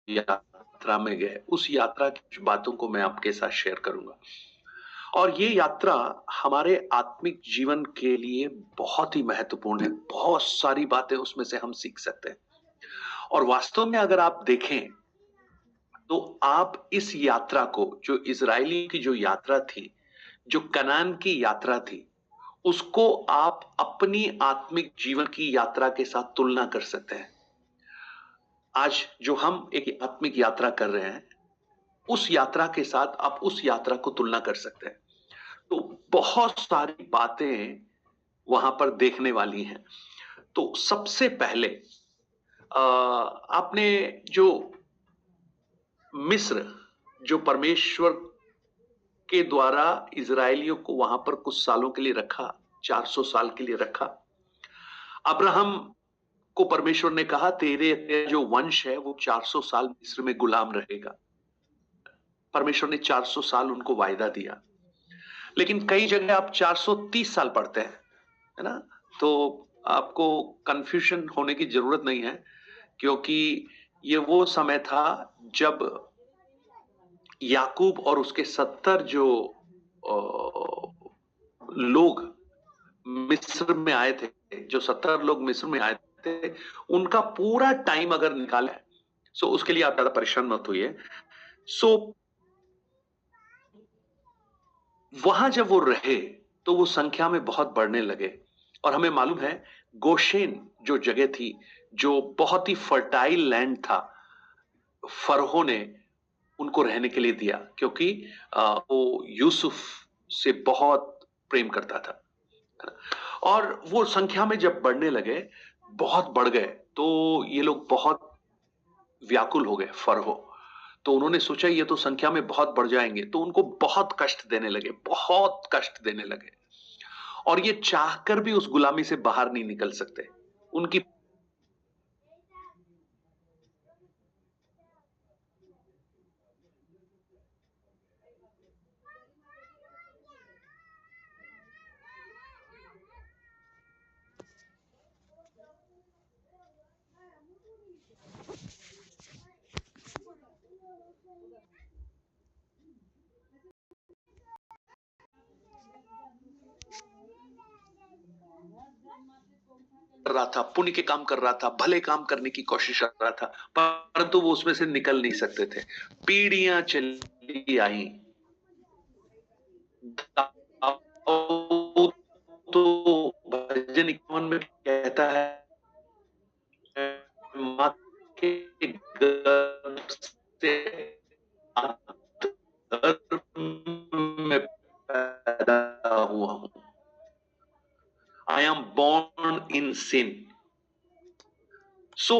यात्रा में गए, उस यात्रा की कुछ बातों को मैं आपके साथ शेयर करूंगा। और ये यात्रा हमारे आत्मिक जीवन के लिए बहुत ही महत्वपूर्ण है। बहुत सारी बातें उसमें से हम सीख सकते हैं। और वास्तव में अगर आप देखें तो आप इस यात्रा को, जो इजरायली की जो यात्रा थी, जो कनान की यात्रा थी, उसको आप अपनी आत्मिक जीवन की यात्रा के साथ तुलना कर सकते हैं। आज जो हम एक आत्मिक यात्रा कर रहे हैं, उस यात्रा के साथ आप उस यात्रा को तुलना कर सकते हैं। तो बहुत सारी बातें वहां पर देखने वाली हैं। तो सबसे पहले आपने जो मिस्र, जो परमेश्वर के द्वारा इजरायलियों को वहां पर कुछ सालों के लिए रखा, 400 साल के लिए रखा। अब्राहम को परमेश्वर ने कहा तेरे जो वंश है वो 400 साल मिस्र में गुलाम रहेगा। परमेश्वर ने 400 साल उनको वायदा दिया। लेकिन कई जगह आप 430 साल पढ़ते हैं, है ना? तो आपको कंफ्यूजन होने की जरूरत नहीं है, क्योंकि ये वो समय था जब याकूब और उसके 70 जो लोग मिस्र में आए थे, जो 70 लोग मिस्र में आए थे, उनका पूरा टाइम अगर निकाले, सो उसके लिए आप ज्यादा परेशान मत होइए। सो वहां जब वो रहे तो वो संख्या में बहुत बढ़ने लगे। और हमें मालूम है गोशेन जो जगह थी, जो बहुत ही फर्टाइल लैंड था, फरहो ने उनको रहने के लिए दिया, क्योंकि वो यूसुफ से बहुत प्रेम करता था। और वो संख्या में जब बढ़ने लगे, बहुत बढ़ गए, तो ये लोग बहुत व्याकुल हो गए, फरहो। तो उन्होंने सोचा ये तो संख्या में बहुत बढ़ जाएंगे, तो उनको बहुत कष्ट देने लगे, बहुत कष्ट देने लगे। और ये चाहकर भी उस गुलामी से बाहर नहीं निकल सकते। उनकी कर रहा था, पुण्य के काम कर रहा था, भले काम करने की कोशिश कर रहा था, परंतु वो उसमें से निकल नहीं सकते थे। पीढ़ियां चली आई। दाऊद तो भजन 51 में कहता है, मां के गर्भ से अधर्म में पैदा हुआ हूं। आई एम बॉर्न इन सिन। सो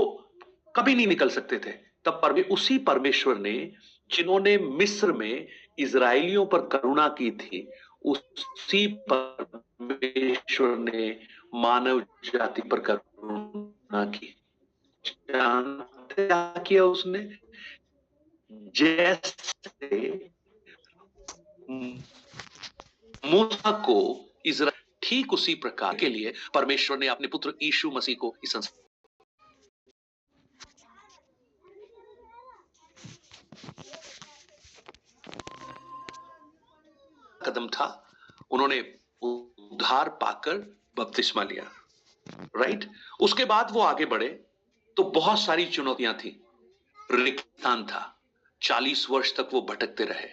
कभी नहीं निकल सकते थे। तब उसी परमेश्वर ने, जिन्होंने मिस्र में इजरायलियों पर करुणा की थी, उसी परमेश्वर ने मानव जाति पर करुणा की। जानते क्या किया उसने? जैसे मूसा को इजराइल, ठीक उसी प्रकार के लिए परमेश्वर ने अपने पुत्र यीशु मसीह को इस संसार कदम था। उन्होंने उद्धार पाकर बपतिस्मा लिया, राइट? उसके बाद वो आगे बढ़े तो बहुत सारी चुनौतियां थी, रिक्तान था, 40 वर्ष तक वो भटकते रहे।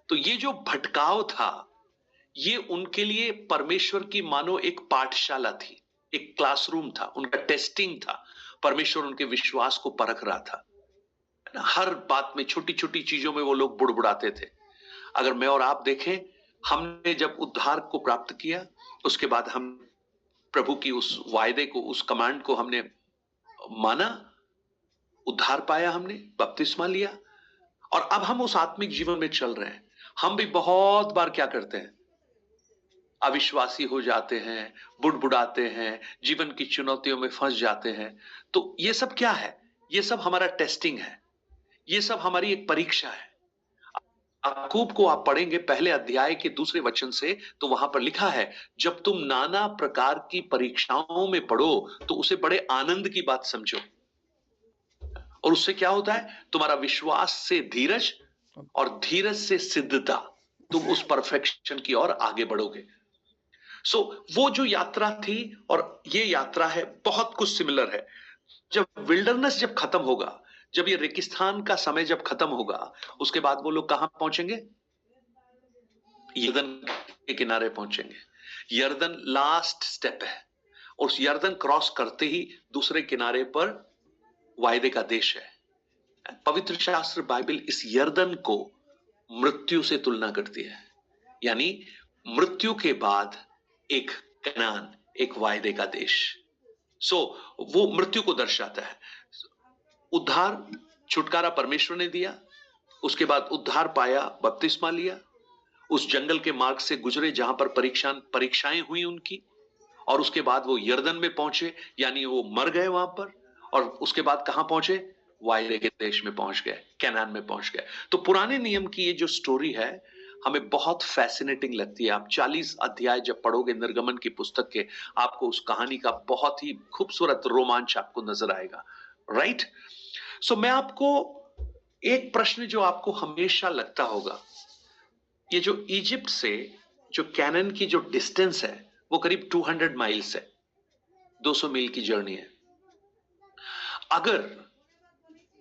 तो ये जो भटकाव था, ये उनके लिए परमेश्वर की मानो एक पाठशाला थी, एक क्लासरूम था, उनका टेस्टिंग था। परमेश्वर उनके विश्वास को परख रहा था। हर बात में, छोटी छोटी चीजों में वो लोग बुड़बुड़ाते थे। अगर मैं और आप देखें, हमने जब उद्धार को प्राप्त किया, उसके बाद हम प्रभु की उस वायदे को, उस कमांड को हमने माना, उद्धार पाया, हमने बपतिस्मा लिया, और अब हम उस आत्मिक जीवन में चल रहे हैं। हम भी बहुत बार क्या करते हैं? अविश्वासी हो जाते हैं, बुड़बुड़ाते हैं, जीवन की चुनौतियों में फंस जाते हैं। तो ये सब क्या है? ये सब हमारा टेस्टिंग है, ये सब हमारी एक परीक्षा है। याकूब को आप पढ़ेंगे पहले अध्याय के दूसरे वचन से, तो वहां पर लिखा है, जब तुम नाना प्रकार की परीक्षाओं में पड़ो तो उसे बड़े आनंद की बात समझो। और उससे क्या होता है? तुम्हारा विश्वास से धीरज और धीरज से सिद्धता, तुम उस परफेक्शन की ओर आगे बढ़ोगे। सो वो जो यात्रा थी और ये यात्रा है, बहुत कुछ सिमिलर है। जब विल्डरनेस जब खत्म होगा, जब ये रेगिस्तान का समय जब खत्म होगा, उसके बाद वो लोग कहां पहुंचेंगे? यर्दन के किनारे पहुंचेंगे। यर्दन लास्ट स्टेप है। उस यर्दन क्रॉस करते ही दूसरे किनारे पर वायदे का देश है। पवित्र शास्त्र बाइबल इस यर्दन को मृत्यु से तुलना करती है, यानी मृत्यु के बाद एक कनान, एक वायदे का देश। सो वो मृत्यु को दर्शाता है। उद्धार, छुटकारा परमेश्वर ने दिया, उसके बाद उद्धार पाया, बपतिस्मा लिया, उस जंगल के मार्ग से गुजरे जहां पर परीक्षाएं हुई उनकी, और उसके बाद वो यर्दन में पहुंचे, यानी वो मर गए वहां पर, और उसके बाद कहां पहुंचे? वायदे के देश में पहुंच गए, कैनान में पहुंच गए। तो पुराने नियम की ये जो स्टोरी है हमें बहुत फैसिनेटिंग लगती है। आप 40 अध्याय जब पढ़ोगे निर्गमन की पुस्तक के, आपको उस कहानी का बहुत ही खूबसूरत रोमांच आपको नजर आएगा। राइट? सो मैं आपको एक प्रश्न जो आपको हमेशा लगता होगा, ये जो इजिप्ट से जो कैनान की जो डिस्टेंस है वो करीब 200 माइल्स है, 200 मील की जर्नी है। अगर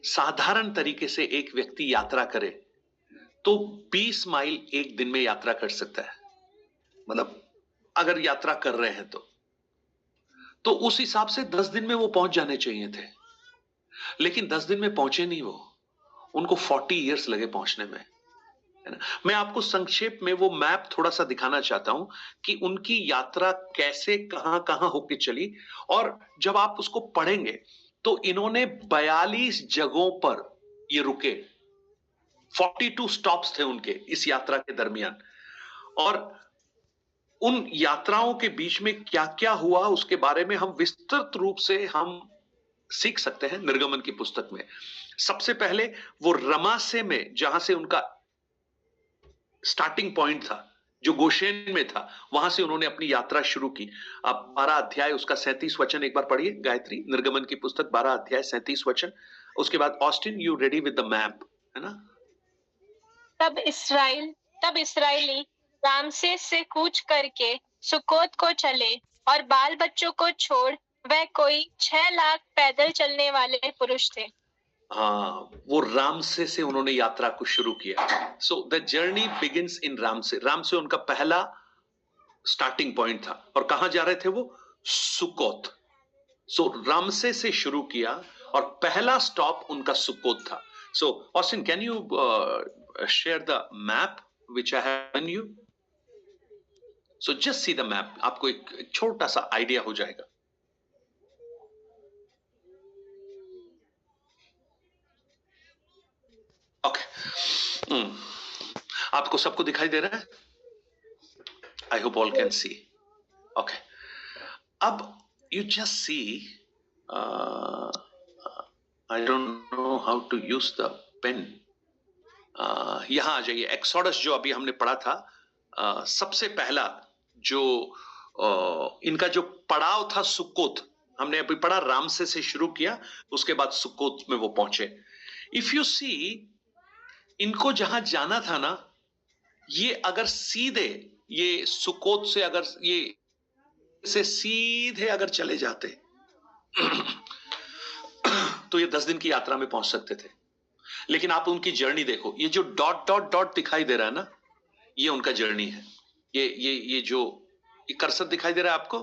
साधारण तरीके से एक व्यक्ति यात्रा करे तो 20 माइल एक दिन में यात्रा कर सकता है। मतलब अगर यात्रा कर रहे हैं तो उस हिसाब से 10 दिन में वो पहुंच जाने चाहिए थे, लेकिन 10 दिन में पहुंचे नहीं वो, उनको 40 इयर्स लगे पहुंचने में, है ना। मैं आपको संक्षेप में वो मैप थोड़ा सा दिखाना चाहता हूं कि उनकी यात्रा कैसे कहां कहां होके चली। और जब आप उसको पढ़ेंगे तो इन्होंने 42 जगहों पर ये रुके, 42 स्टॉप्स थे उनके इस यात्रा के दरमियान। और उन यात्राओं के बीच में क्या क्या हुआ उसके बारे में हम विस्तृत रूप से हम सीख सकते हैं निर्गमन की पुस्तक में। सबसे पहले वो रमासे में, जहां से उनका स्टार्टिंग पॉइंट था, जो गोशेन में था, वहां से उन्होंने अपनी यात्रा शुरू की। आप 12 अध्याय उसका 37 वचन एक बार पढ़िए गायत्री, निर्गमन की पुस्तक 12 अध्याय 37 वचन। उसके बाद Austin, you ready with the map, है ना। तब इस्राएली रामसेस से कूच करके सुकोत को चले, और बाल बच्चों को छोड़ वह कोई 6 लाख पैदल चलने वाले पुरुष थे। हाँ, वो रामसे से उन्होंने यात्रा को शुरू किया। So the journey begins in Ramsay. Ramsay उनका पहला स्टार्टिंग पॉइंट था, और कहां जा रहे थे वो? सुकोत। सो रामसे से शुरू किया और पहला स्टॉप उनका सुकोत था। So Austin, can you share the map which I have given you? So just see the map, आपको एक छोटा सा आइडिया हो जाएगा। ओके, आपको सबको दिखाई दे रहा है? I hope all can see. Okay, अब you just see, I don't know how to use the pen. यहां आ जाइए। एक्सोडस जो अभी हमने पढ़ा था, सबसे पहला जो इनका जो पड़ाव था सुक्कोत, हमने अभी पढ़ा रामसे से शुरू किया, उसके बाद सुक्कोत में वो पहुंचे। इफ यू सी, इनको जहां जाना था ना, ये अगर सीधे ये सुकोत से अगर ये से सीधे अगर चले जाते तो ये 10 दिन की यात्रा में पहुंच सकते थे। लेकिन आप उनकी जर्नी देखो, ये जो डॉट डॉट डॉट दिखाई दे रहा है ना, ये उनका जर्नी है। ये जो ये कर्सर दिखाई दे रहा है आपको,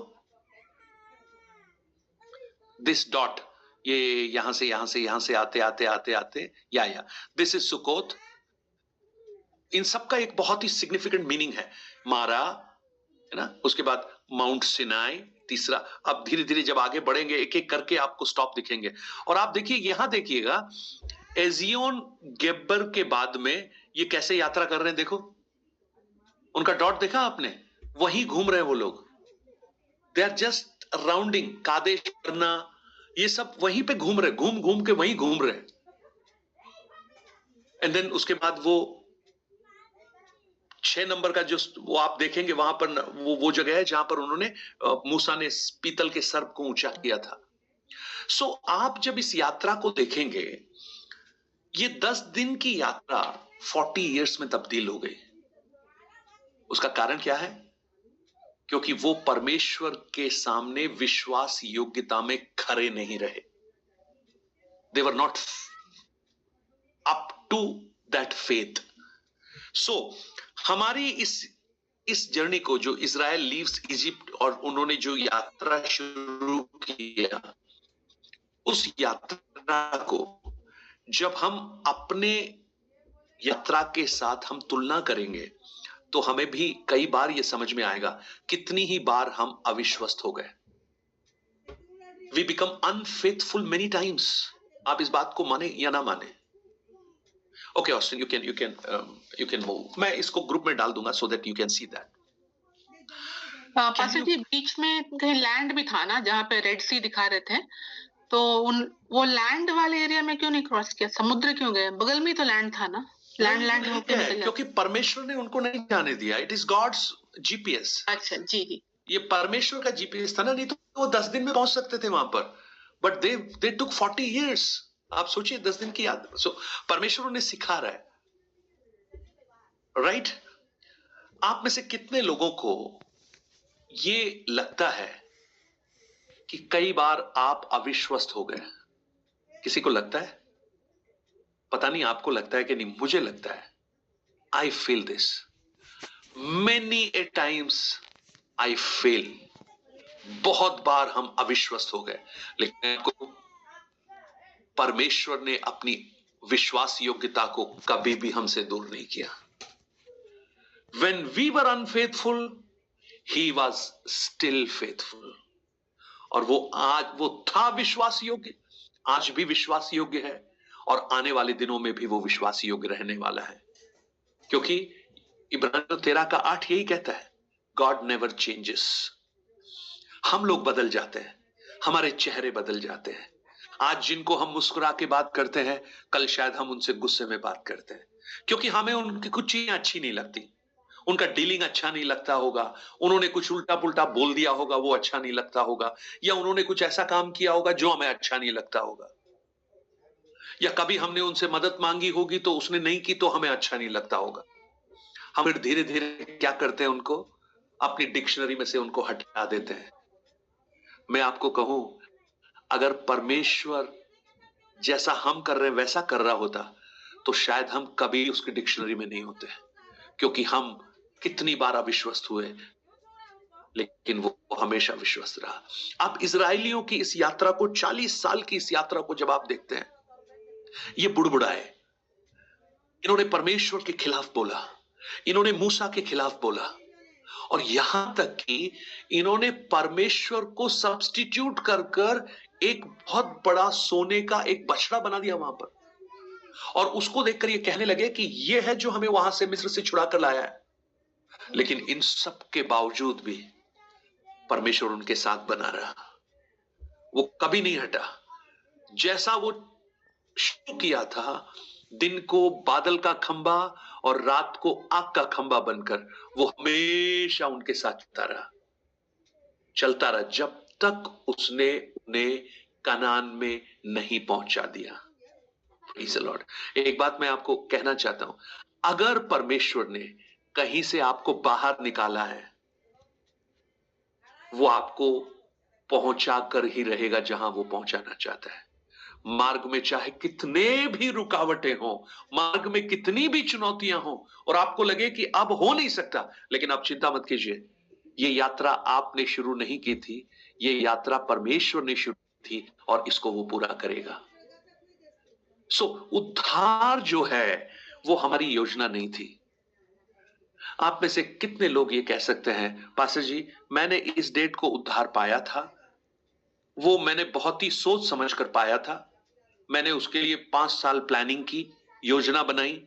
दिस डॉट, ये यहां से आते आते आते आते या दिस इज सुकोत। इन सब का एक बहुत ही सिग्निफिकेंट मीनिंग है। मारा, है ना, उसके बाद माउंट सिनाई तीसरा। अब धीरे धीरे जब आगे बढ़ेंगे एक एक करके आपको स्टॉप दिखेंगे। और आप देखिए, यहां देखिएगा एजियोन गेबर के बाद में ये कैसे यात्रा कर रहे हैं। देखो उनका डॉट देखा आपने, वहीं घूम रहे हैं वो लोग। दे आर जस्ट राउंडिंग, कादेश करना, ये सब वहीं पे घूम रहे, घूम घूम के वहीं घूम रहे। एंड देन उसके बाद वो 6 नंबर का जो वो आप देखेंगे वहां पर, वो जगह है जहां पर उन्होंने मूसा ने पीतल के सर्प को ऊंचा किया था। सो आप जब इस यात्रा को देखेंगे ये 10 दिन की यात्रा 40 इयर्स में तब्दील हो गई। उसका कारण क्या है? क्योंकि वो परमेश्वर के सामने विश्वास योग्यता में खरे नहीं रहे। They were not up to that faith. So हमारी इस जर्नी को, जो इजराइल लीव्स इजिप्ट और उन्होंने जो यात्रा शुरू किया, उस यात्रा को जब हम अपने यात्रा के साथ हम तुलना करेंगे तो हमें भी कई बार यह समझ में आएगा कितनी ही बार हम अविश्वस्त हो गए। We become unfaithful many times. आप इस बात को माने या ना माने। Okay Austin, you can move. मैं इसको ग्रुप में डाल दूंगा so that you can see that. Pastor ji, बीच में कहीं लैंड भी था ना, जहाँ पे रेड सी दिखा रहे थे, तो वो लैंड वाले एरिया में क्यों नहीं क्रॉस किया? समुद्र क्यों गए? बगल में तो लैंड था ना। लैंड होके निकल गया क्योंकि परमेश्वर ने उनको नहीं जाने दिया। It is God's GPS. अच्छा जी जी, ये परमेश्वर का जीपीएस था ना, नहीं तो वो 10 दिन में पहुंच सकते थे वहां पर, बट दे टुक 40 इयर्स। आप सोचिए 10 दिन की याद। सो परमेश्वर उन्हें सिखा रहा है, राइट? आप में से कितने लोगों को ये लगता है कि कई बार आप अविश्वस्त हो गए? किसी को लगता है? पता नहीं आपको लगता है कि नहीं, मुझे लगता है। I feel this many A times. I fail. बहुत बार हम अविश्वस्त हो गए, लेकिन परमेश्वर ने अपनी विश्वास योग्यता को कभी भी हमसे दूर नहीं किया। When we were unfaithful, he was still faithful। और वो था विश्वास योग्य, आज भी विश्वास योग्य है, और आने वाले दिनों में भी वो विश्वास योग्य रहने वाला है। क्योंकि इब्रानियों 13:8 यही कहता है, गॉड नेवर चेंजेस। हम लोग बदल जाते हैं, हमारे चेहरे बदल जाते हैं। आज जिनको हम मुस्कुरा के बात करते हैं, कल शायद हम उनसे गुस्से में बात करते हैं, क्योंकि हमें उनकी कुछ चीजें अच्छी नहीं लगती। उनका डीलिंग अच्छा नहीं लगता होगा, उन्होंने कुछ उल्टा पुल्टा बोल दिया होगा, वो अच्छा नहीं लगता होगा, या उन्होंने कुछ ऐसा काम किया होगा जो हमें अच्छा नहीं लगता होगा, या कभी हमने उनसे मदद मांगी होगी तो उसने नहीं की तो हमें अच्छा नहीं लगता होगा। हम फिर धीरे धीरे क्या करते हैं, उनको अपनी डिक्शनरी में से उनको हटा देते हैं। मैं आपको कहूं, अगर परमेश्वर जैसा हम कर रहे हैं वैसा कर रहा होता तो शायद हम कभी उसकी डिक्शनरी में नहीं होते, क्योंकि हम कितनी बार अविश्वस्त हुए, लेकिन वो हमेशा विश्वस्त रहा। आप इजरायलियों की इस यात्रा को, 40 साल की इस यात्रा को जब आप देखते हैं, ये बुड़बुड़ाए, इन्होंने परमेश्वर के खिलाफ बोला, इन्होंने मूसा के खिलाफ बोला, और यहां तक कि इन्होंने परमेश्वर को सब्स्टिट्यूट कर एक बहुत बड़ा सोने का एक बछड़ा बना दिया वहां पर, और उसको देखकर ये कहने लगे कि ये है जो हमें वहां से मिस्र से छुड़ा कर लाया है। लेकिन इन सब के बावजूद भी परमेश्वर उनके साथ बना रहा, वो कभी नहीं हटा। जैसा वो शुरू किया था, दिन को बादल का खंबा और रात को आग का खंबा बनकर, वो हमेशा उनके साथ चलता रहा जब तक उसने उन्हें कनान में नहीं पहुंचा दिया। Praise the Lord. एक बात मैं आपको कहना चाहता हूं, अगर परमेश्वर ने कहीं से आपको बाहर निकाला है, वो आपको पहुंचा कर ही रहेगा जहां वो पहुंचाना चाहता है। मार्ग में चाहे कितने भी रुकावटें हो, मार्ग में कितनी भी चुनौतियां हो, और आपको लगे कि अब हो नहीं सकता, लेकिन आप चिंता मत कीजिए, ये यात्रा आपने शुरू नहीं की थी, ये यात्रा परमेश्वर ने शुरू की थी, और इसको वो पूरा करेगा। सो उद्धार जो है वो हमारी योजना नहीं थी। आप में से कितने लोग ये कह सकते हैं, पास्टर जी मैंने इस डेट को उद्धार पाया था, वो मैंने बहुत ही सोच समझ कर पाया था, मैंने उसके लिए 5 साल प्लानिंग की, योजना बनाई,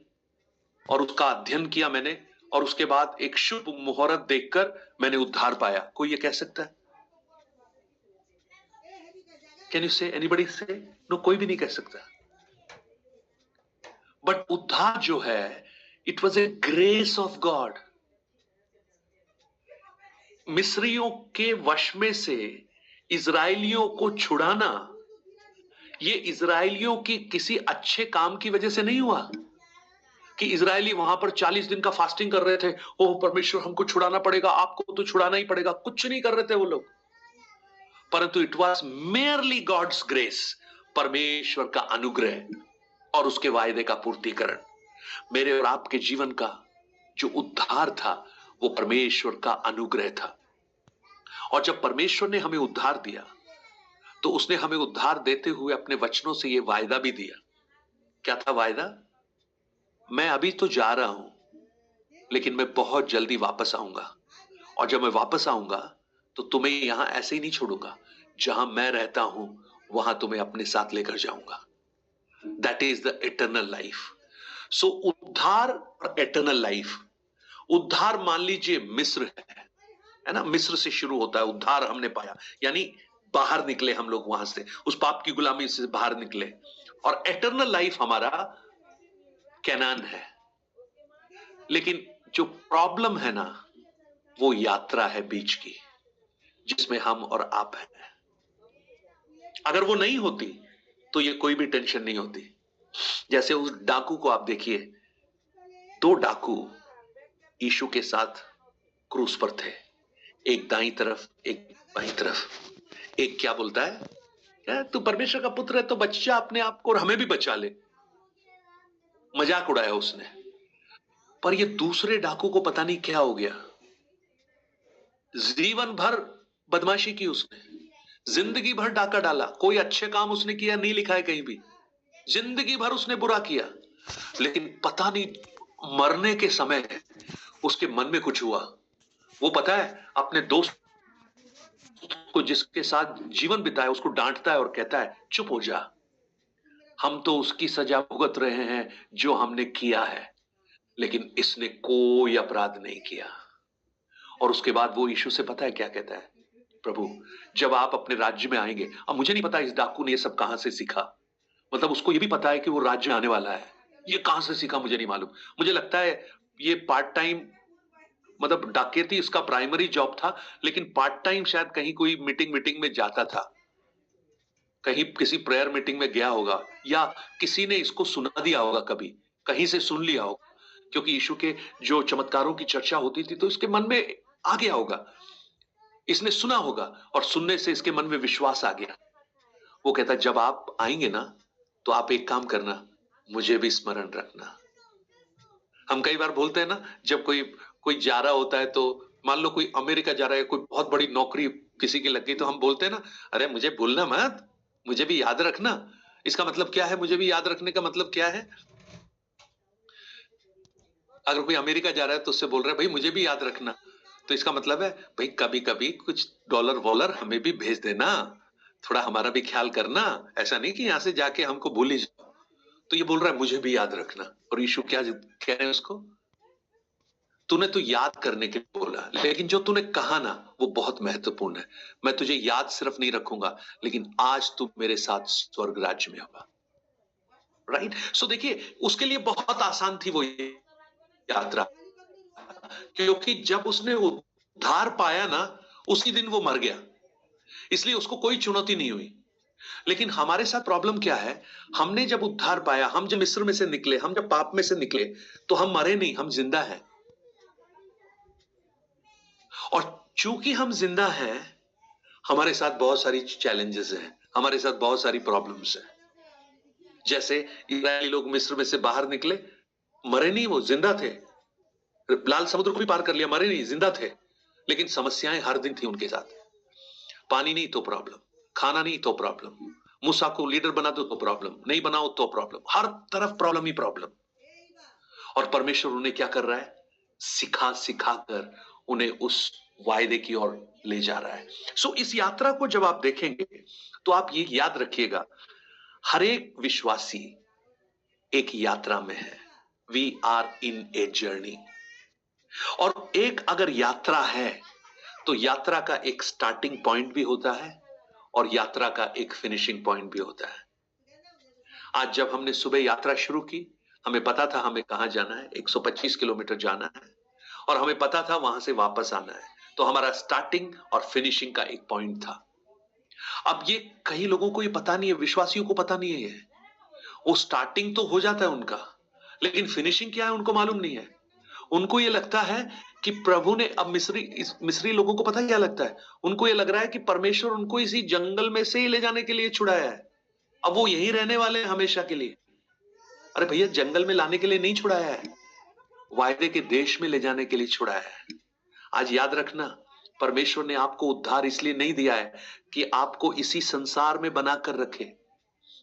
और उसका अध्ययन किया मैंने, और उसके बाद एक शुभ मुहूर्त देखकर मैंने उद्धार पाया। कोई ये कह सकता है? कैन यू से, एनीबॉडी से? नो, कोई भी नहीं कह सकता। बट उद्धार जो है, it was a grace of God. मिस्रियों के वश में से इजरायलियों को छुड़ाना, ये इजरायलियों की किसी अच्छे काम की वजह से नहीं हुआ कि इजरायली वहां पर 40 दिन का फास्टिंग कर रहे थे, ओह परमेश्वर हमको छुड़ाना पड़ेगा, आपको तो छुड़ाना ही पड़ेगा, कुछ नहीं कर रहे थे वो लोग, परंतु it was merely God's grace, परमेश्वर का अनुग्रह और उसके वायदे का पूर्तिकरण। मेरे और आपके जीवन का जो उद्धार था वो परमेश्वर का अनुग्रह था। और जब परमेश्वर ने हमें उद्धार दिया तो उसने हमें उद्धार देते हुए अपने वचनों से ये वायदा भी दिया। क्या था वायदा? मैं अभी तो जा रहा हूं, लेकिन मैं बहुत जल्दी वापस आऊंगा, और जब मैं वापस आऊंगा तो तुम्हें यहां ऐसे ही नहीं छोड़ूंगा, जहां मैं रहता हूं वहां तुम्हें अपने साथ लेकर जाऊंगा। That is the eternal life. So उद्धार और इटर्नल लाइफ। उद्धार मान लीजिए मिस्र है ना, मिस्र से शुरू होता है उद्धार, हमने पाया, यानी बाहर निकले हम लोग वहां से, उस पाप की गुलामी से बाहर निकले। और इटर्नल लाइफ हमारा कैनान है। लेकिन जो प्रॉब्लम है ना, वो यात्रा है बीच की, जिसमें हम और आप हैं। अगर वो नहीं होती तो ये कोई भी टेंशन नहीं होती। जैसे उस डाकू को आप देखिए, 2 डाकू यीशु के साथ क्रूस पर थे, एक दाईं तरफ एक बाईं तरफ। एक क्या बोलता है, क्या तू परमेश्वर का पुत्र है तो बच्चा अपने आप को और हमें भी बचा ले, मजाक उड़ाया उसने। पर ये दूसरे डाकू को पता नहीं क्या हो गया, जीवन भर बदमाशी की उसने, जिंदगी भर डाका डाला, कोई अच्छे काम उसने किया नहीं लिखा है कहीं भी, जिंदगी भर उसने बुरा किया, लेकिन पता नहीं मरने के समय उसके मन में कुछ हुआ। वो पता है अपने दोस्त को जिसके साथ जीवन बिताया उसको डांटता है और कहता है चुप हो जा, हम तो उसकी सजा भुगत रहे हैं जो हमने किया है, लेकिन इसने कोई अपराध नहीं किया। और उसके बाद वो यीशु से पता है क्या कहता है, प्रभु जब आप अपने राज्य में आएंगे। अब मुझे नहीं पता इस डाकू ने ये सब कहां से सीखा, मतलब उसको ये भी पता है कि वो राज्य आने वाला है, ये कहां से सीखा मुझे नहीं मालूम। मुझे लगता है ये पार्ट टाइम, मतलब डकैती इसका प्राइमरी जॉब था, लेकिन पार्ट टाइम शायद कहीं कोई मीटिंग में जाता था, कहीं किसी प्रेयर मीटिंग में गया होगा, या किसी ने इसको सुना दिया होगा, कभी कहीं से सुन लिया होगा, क्योंकि यीशु के जो चमत्कारों की चर्चा होती थी तो इसके मन में आ गया होगा, इसने सुना होगा, और सुनने से इसके मन में विश्वास आ गया। वो कहता जब आप आएंगे ना तो आप एक काम करना, मुझे भी स्मरण रखना। हम कई बार बोलते हैं ना, जब कोई जा रहा होता है, तो मान लो कोई अमेरिका जा रहा है, कोई बहुत बड़ी नौकरी किसी की लग गई, तो हम बोलते हैं ना, अरे मुझे भूलना मत, मुझे भी याद रखना। इसका मतलब क्या है, मुझे भी याद रखने का मतलब क्या है? अगर कोई अमेरिका जा रहा है तो उससे बोल रहा है भाई मुझे भी याद रखना, तो इसका मतलब है भाई कभी कभी कुछ डॉलर वॉलर हमें भी भेज देना, थोड़ा हमारा भी ख्याल करना, ऐसा नहीं कि यहां से जाके हमको भूल ही जाओ। तो ये बोल रहा है मुझे भी याद रखना। और यीशु क्या कह रहे हैं उसको, तूने तो याद करने के लिए बोला, लेकिन जो तूने कहा ना वो बहुत महत्वपूर्ण है। मैं तुझे याद सिर्फ नहीं रखूंगा, लेकिन आज तू मेरे साथ स्वर्ग राज्य में होगा। राइट? सो देखिए, उसके लिए बहुत आसान थी वो यात्रा, क्योंकि जब उसने उद्धार पाया ना उसी दिन वो मर गया, इसलिए उसको कोई चुनौती नहीं हुई। लेकिन हमारे साथ प्रॉब्लम क्या है, हमने जब उद्धार पाया, हम जब मिस्र में से निकले, हम जब पाप में से निकले, तो हम मरे नहीं, हम जिंदा हैं। और चूंकि हम जिंदा हैं, हमारे साथ बहुत सारी चैलेंजेस हैं, हमारे साथ बहुत सारी प्रॉब्लम्स हैं। जैसे इस्राएली लोग मिस्र में से बाहर निकले, मरे नहीं, वो जिंदा थे, लाल समुद्र को भी पार कर लिया, मरे नहीं, जिंदा थे, लेकिन समस्याएं हर दिन थी उनके साथ। पानी नहीं तो प्रॉब्लम, खाना नहीं तो प्रॉब्लम, मूसा को लीडर बना दो तो प्रॉब्लम, नहीं बनाओ तो प्रॉब्लम, हर तरफ प्रॉब्लम ही प्रॉब्लम। और परमेश्वर उन्हें क्या कर रहा है, सिखा सिखा कर उन्हें उस वायदे की ओर ले जा रहा है। सो इस यात्रा को जब आप देखेंगे तो आप ये याद रखिएगा, हर एक विश्वासी एक यात्रा में है। We are in a journey. और एक अगर यात्रा है तो यात्रा का एक स्टार्टिंग पॉइंट भी होता है और यात्रा का एक फिनिशिंग पॉइंट भी होता है। आज जब हमने सुबह यात्रा शुरू की, हमें पता था हमें कहां जाना है, 125 किलोमीटर जाना है, और हमें पता था वहां से वापस आना है। तो हमारा स्टार्टिंग और फिनिशिंग का एक पॉइंट था। अब ये कई लोगों को ये पता नहीं है, विश्वासियों को पता नहीं है ये। वो स्टार्टिंग तो हो जाता है उनका, लेकिन फिनिशिंग क्या है उनको मालूम नहीं है। उनको ये लगता है कि प्रभु ने, अब मिस्री लोगों को पता क्या लगता है, उनको ये लग रहा है कि परमेश्वर उनको इसी जंगल में से ही ले जाने के लिए छुड़ाया है, अब वो यहीं रहने वाले हैं हमेशा के लिए। अरे भैया, जंगल में लाने के लिए नहीं छुड़ाया है, वायदे के देश में ले जाने के लिए छुड़ाया है। आज याद रखना, परमेश्वर ने आपको उद्धार इसलिए नहीं दिया है कि आपको इसी संसार में बनाकर रखे,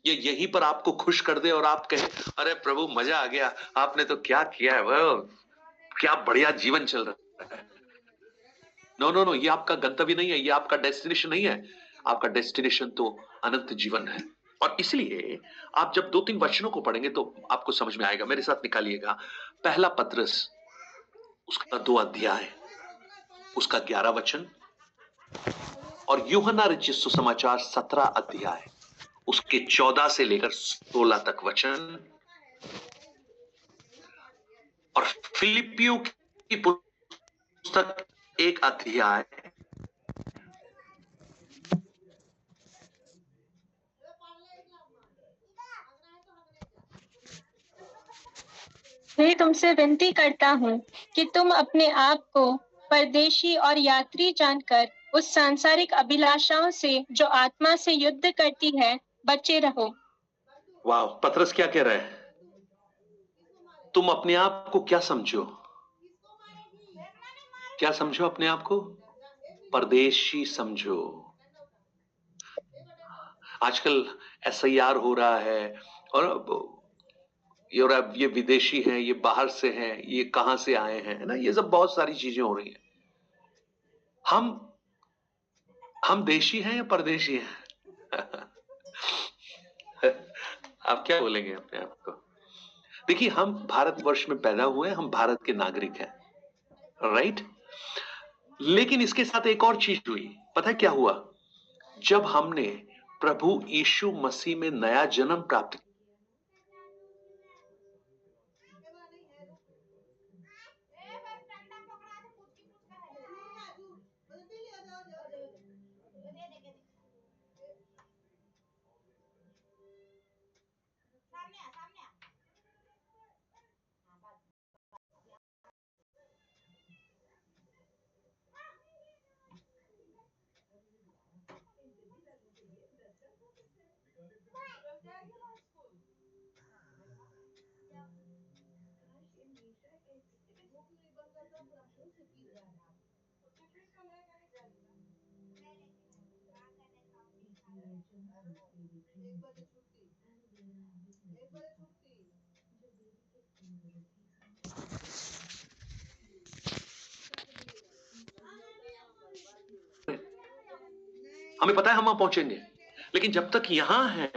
ये यहीं पर आपको खुश कर दे और आप कहें अरे प्रभु मजा आ गया, आपने तो क्या किया है, वो क्या बढ़िया जीवन चल रहा है। नो नो नो, ये आपका गंतव्य नहीं है, ये आपका डेस्टिनेशन नहीं है। आपका डेस्टिनेशन तो अनंत जीवन है। और इसलिए आप जब 2-3 वचनों को पढ़ेंगे तो आपको समझ में आएगा। मेरे साथ निकालिएगा पहला पत्रस, उसका 2 अध्याय, उसका 11 वचन, और यूहन्ना रचित सुसमाचार 17 अध्याय, उसके 14 से लेकर 16 तक वचन, और फिलिपियों की पुस्तक 1 अध्याय, मैं तुमसे विनती करता हूँ कि तुम अपने आप को परदेशी और यात्री जानकर उस सांसारिक अभिलाषाओं से जो आत्मा से युद्ध करती है बचे रहो। वाह, पतरस क्या कह रहा है? तुम अपने आप को क्या समझो? क्या समझो अपने आप को? परदेशी समझो। आजकल SIR हो रहा है, और ये विदेशी हैं, ये बाहर से हैं, ये कहां से आए हैं, है ना, ये सब बहुत सारी चीजें हो रही हैं। हम देशी हैं या परदेशी हैं? आप क्या बोलेंगे अपने आप को? देखिए, हम भारतवर्ष में पैदा हुए, हम भारत के नागरिक हैं, राइट? लेकिन इसके साथ एक और चीज हुई, पता है क्या हुआ? जब हमने प्रभु यीशु मसीह में नया जन्म प्राप्त किया, हमें पता है हम वहां पहुंचेंगे, लेकिन जब तक यहां हैं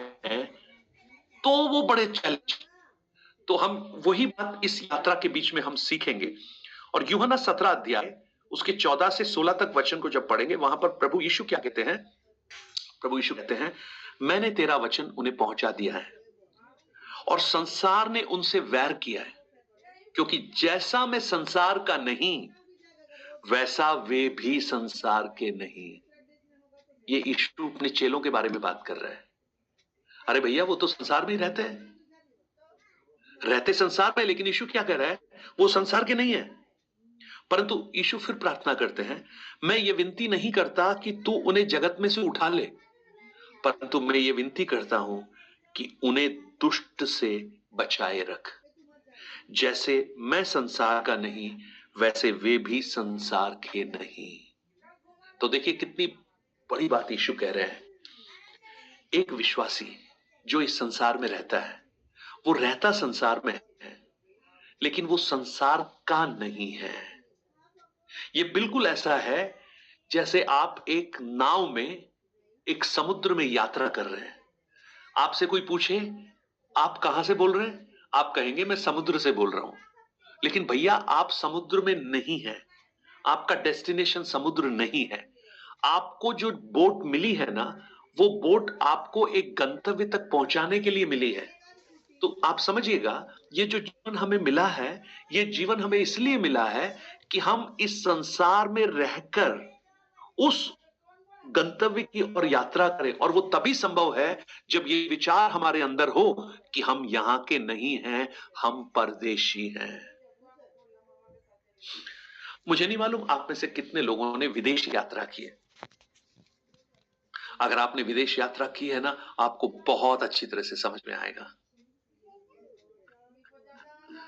तो वो बड़े चैलेंज। तो हम वही बात इस यात्रा के बीच में हम सीखेंगे। और यूहन्ना 17 अध्याय उसके 14 से 16 तक वचन को जब पढ़ेंगे, वहां पर प्रभु यीशु क्या कहते हैं? प्रभु यीशु कहते हैं, मैंने तेरा वचन उन्हें पहुंचा दिया है और संसार ने उनसे वैर किया है, क्योंकि जैसा मैं संसार का नहीं वैसा वे भी संसार के नहीं। ये यीशु अपने चेलों के बारे में बात कर रहा है। अरे भैया, वो तो संसार में ही रहते संसार में, लेकिन यीशु क्या कह रहा है? वो संसार के नहीं है। परंतु यीशु फिर प्रार्थना करते हैं, मैं ये विनती नहीं करता कि तू उन्हें जगत में से उठा ले, परंतु मैं ये विनती करता हूं कि उन्हें दुष्ट से बचाए रख। जैसे मैं संसार का नहीं वैसे वे भी संसार के नहीं। तो देखिए कितनी बड़ी बात यीशु कह रहे हैं। एक विश्वासी जो इस संसार में रहता है, वो रहता संसार में है, लेकिन वो संसार का नहीं है। ये बिल्कुल ऐसा है जैसे आप एक नाव में एक समुद्र में यात्रा कर रहे हैं। आपसे कोई पूछे आप कहां से बोल रहे हैं, आप कहेंगे मैं समुद्र से बोल रहा हूं। लेकिन भैया, आप समुद्र में नहीं है, आपका डेस्टिनेशन समुद्र नहीं है। आपको जो बोट मिली है ना, वो बोट आपको एक गंतव्य तक पहुंचाने के लिए मिली है। तो आप समझिएगा, ये जो जीवन हमें मिला है, ये जीवन हमें इसलिए मिला है कि हम इस संसार में रहकर उस गंतव्य की ओर यात्रा करें, और वो तभी संभव है जब ये विचार हमारे अंदर हो कि हम यहां के नहीं हैं, हम परदेशी हैं। मुझे नहीं मालूम आप में से कितने लोगों ने विदेश यात्रा की है। अगर आपने विदेश यात्रा की है ना, आपको बहुत अच्छी तरह से समझ में आएगा,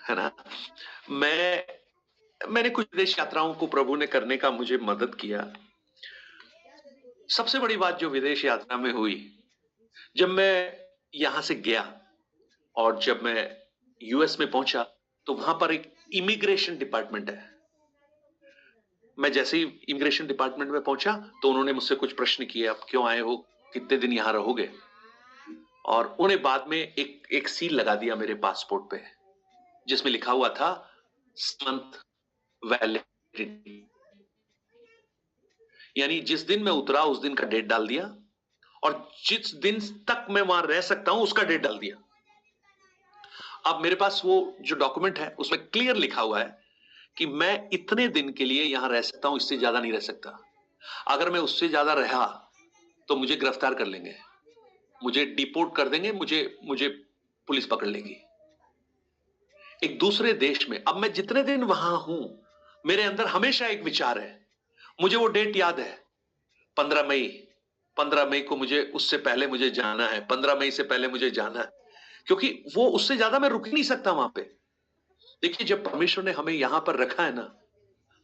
है ना। मैंने कुछ विदेश यात्राओं को प्रभु ने करने का मुझे मदद किया। सबसे बड़ी बात जो विदेश यात्रा में हुई, जब मैं यहां से गया और जब मैं यूएस में पहुंचा, तो वहां पर एक इमिग्रेशन डिपार्टमेंट है। मैं जैसे ही इमिग्रेशन डिपार्टमेंट में पहुंचा तो उन्होंने मुझसे कुछ प्रश्न किए, आप क्यों आए हो, कितने दिन यहां रहोगे, और उन्हें बाद में एक सील लगा दिया मेरे पासपोर्ट पे, जिसमें लिखा हुआ था मंथ वैलिडिटी। यानी जिस दिन मैं उतरा उस दिन का डेट डाल दिया, और जिस दिन तक मैं वहां रह सकता हूं उसका डेट डाल दिया। अब मेरे पास वो जो डॉक्यूमेंट है उसमें क्लियर लिखा हुआ है कि मैं इतने दिन के लिए यहां रह सकता हूं, इससे ज्यादा नहीं रह सकता। अगर मैं उससे ज्यादा रहा तो मुझे गिरफ्तार कर लेंगे, मुझे डिपोर्ट कर देंगे, मुझे पुलिस पकड़ लेगी एक दूसरे देश में। अब मैं जितने दिन वहां हूं, मेरे अंदर हमेशा एक विचार है, मुझे वो डेट याद है, 15 मई को मुझे, उससे पहले मुझे जाना है, 15 मई से पहले मुझे जाना है, क्योंकि वो उससे ज्यादा मैं रुक नहीं सकता वहां पे। देखिए, जब परमेश्वर ने हमें यहां पर रखा है ना,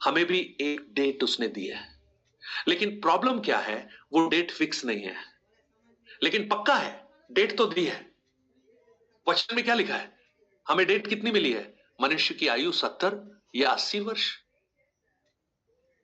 हमें भी एक डेट उसने दी है, लेकिन प्रॉब्लम क्या है, वो डेट फिक्स नहीं है, लेकिन पक्का है, डेट तो दी है। वचन में क्या लिखा है, हमें डेट कितनी मिली है, मनुष्य की आयु 70 या 80 वर्ष।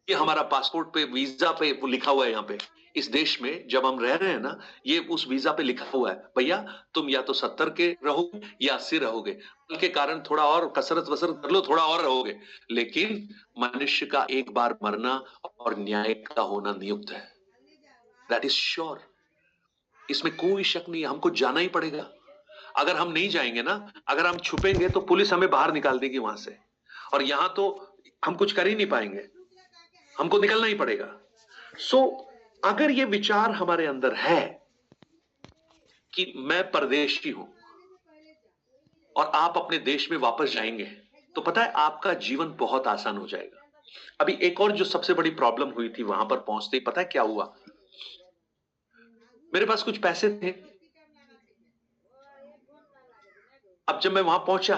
ये हमारा पासपोर्ट पे, वीजा पे वो लिखा हुआ है। यहाँ पे इस देश में जब हम रह रहे हैं ना, ये उस वीजा पे लिखा हुआ है, भैया तुम या तो 70 के रहोगे या 80 रहोगे, बल के कारण थोड़ा और कसरत वसरत कर लो, थोड़ा और रहोगे, लेकिन मनुष्य का एक बार मरना और न्याय का होना नियुक्त है। दैट इज श्योर, इसमें कोई शक नहीं है, हमको जाना ही पड़ेगा। अगर हम नहीं जाएंगे ना, अगर हम छुपेंगे तो पुलिस हमें बाहर निकाल देगी वहां से, और यहां तो हम कुछ कर ही नहीं पाएंगे, हमको निकलना ही पड़ेगा। सो अगर ये विचार हमारे अंदर है कि मैं परदेशी हूं और आप अपने देश में वापस जाएंगे, तो पता है आपका जीवन बहुत आसान हो जाएगा। अभी एक और जो सबसे बड़ी प्रॉब्लम हुई थी वहां पर पहुंचते ही, पता है क्या हुआ, मेरे पास कुछ पैसे थे। अब जब मैं वहां पहुंचा,